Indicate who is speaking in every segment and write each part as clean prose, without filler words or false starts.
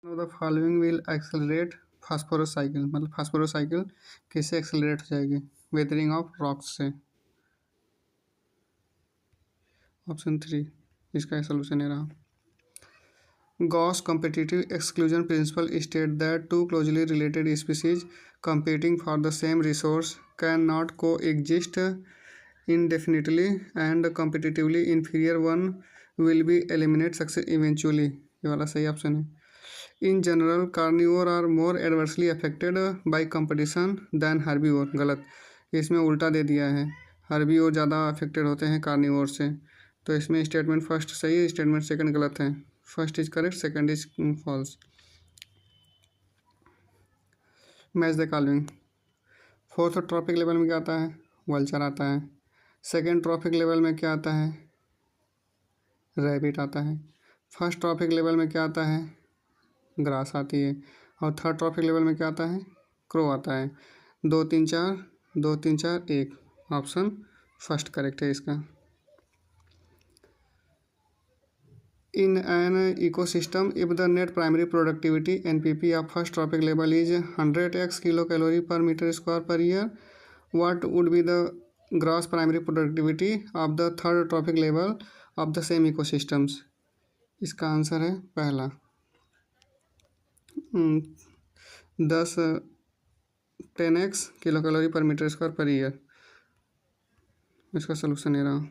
Speaker 1: The following will accelerate phosphorus cycle, मतलब phosphorus cycle किससे accelerate हो जाएगी? वेदरिंग ऑफ रॉक्स से। ऑप्शन 3 इसका सोल्यूशन ये रहा। Gauss competitive exclusion principle states that two closely related species competing for the same resource cannot coexist indefinitely and competitively inferior one will be eliminated success eventually। ये वाला सही option है। In general carnivore are more adversely affected by competition than herbivore, गलत, इसमें उल्टा दे दिया है, herbivore ज़्यादा अफेक्टेड होते हैं कार्निवोर से। तो इसमें स्टेटमेंट फर्स्ट सही है, स्टेटमेंट सेकंड गलत है। First is correct, second is false. Match the following. Fourth trophic level में क्या आता है? वल्चर आता है। सेकंड ट्रॉपिक लेवल में क्या आता है? रैबिट आता है। फर्स्ट ट्रॉपिक लेवल में क्या आता है? ग्रास आती है। और थर्ड ट्रॉपिक लेवल में क्या आता है? क्रो आता है। 2 3 4 2 3 4 1, ऑप्शन फर्स्ट करेक्ट है इसका। In an ecosystem, if the net primary productivity (NPP) of first trophic level is 100x kilocalorie per meter square per year, what would be the gross primary productivity of the third trophic level of the same ecosystems? इसका answer है पहला, 10x kilocalorie per metre square per year. इसका solution ये रहा।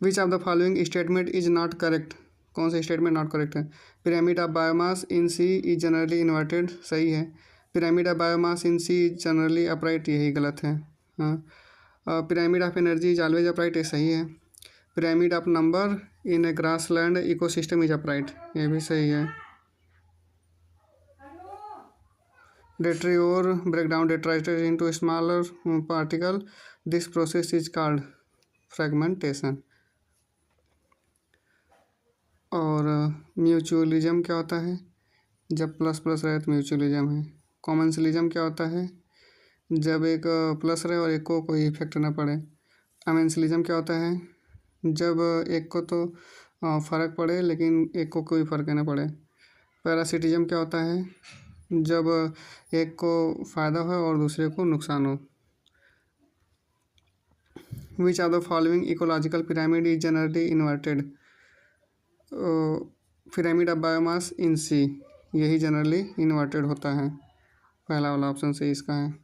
Speaker 1: Which of the following statement is not correct? कौन सा statement not correct है? Pyramid of biomass in sea is generally inverted, सही है। Pyramid of biomass in sea is generally upright, यही गलत है। हाँ। Pyramid of energy is always upright, ये सही है। Pyramid of number in a grassland ecosystem is upright, ये भी सही है। Detritivore break down detritus into smaller particle, this process is called fragmentation. और म्यूचुअलिज्म क्या होता है? जब प्लस प्लस रहे तो म्यूचुअलिज्म है। कॉमन्सलिज्म क्या होता है? जब एक प्लस रहे और एक को कोई इफेक्ट ना पड़े। अमेंसलिज्म क्या होता है? जब एक को तो फ़र्क पड़े लेकिन एक को कोई फ़र्क ना पड़े। पैरासिटिज्म क्या होता है? जब एक को फ़ायदा हो और दूसरे को नुकसान हो। Which are the following ecological pyramid is generally inverted? Pyramid of biomass in sea, यही जनरली इन्वर्टेड होता है। पहला वाला ऑप्शन सही इसका है।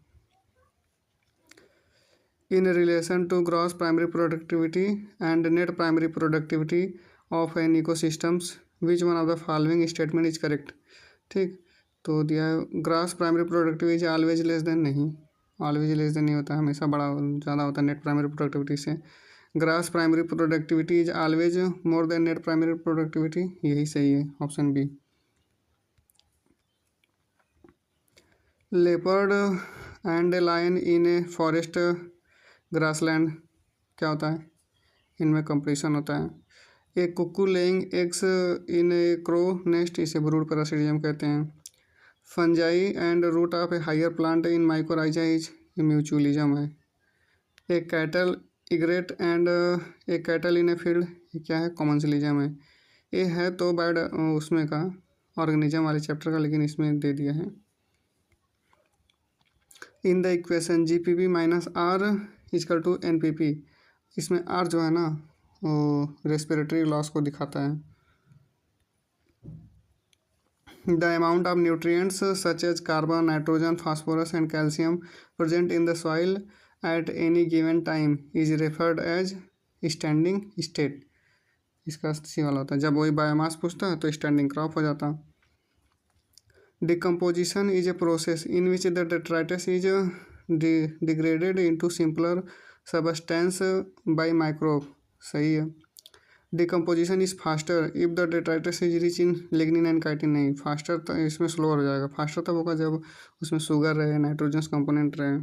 Speaker 1: In relation to gross primary productivity and net primary productivity of an ecosystems which one of the following statement is correct? ठीक, तो दिया है gross primary productivity always less than, नहीं, ऑलवेज लेस देन नहीं होता, हमेशा बड़ा ज़्यादा होता है नेट प्राइमरी प्रोडक्टिविटी से। Gross primary productivity is always more than net primary productivity, यही सही है, option B. Leopard and a lion in A forest grassland क्या होता है? इनमें कंपटीशन होता है। एक cuckoo laying eggs in a crow nest, इसे ब्रूड पैरासिटिज्म कहते हैं। Fungi and root of a higher plant in mycorrhiza is mutualism है। A cattle egret and a cattle in a field, ये क्या है? कॉमन्सलिज्म है। ये है तो बैड उसमें का ऑर्गेनिज्म वाले चैप्टर का, लेकिन इसमें दे दिया है। In the equation GPP minus R equal to NPP, इसमें आर जो है ना वो रेस्पिरेटरी लॉस को दिखाता है। The amount of nutrients such as carbon, nitrogen, phosphorus and calcium present in the soil at any given time is referred as standing state, इसका C वाला होता है। जब वही बायोमास पूछता है तो स्टैंडिंग क्रॉप हो जाता। Decomposition is a process in which the detritus is degraded into simpler substance by microbe, सही है। Decomposition is faster if the detritus is rich in lignin and chitin, नहीं, फास्टर तो इसमें स्लोअर हो जाएगा। Faster तब होगा जब उसमें शुगर रहे, नाइट्रोजन कंपोनेंट रहे।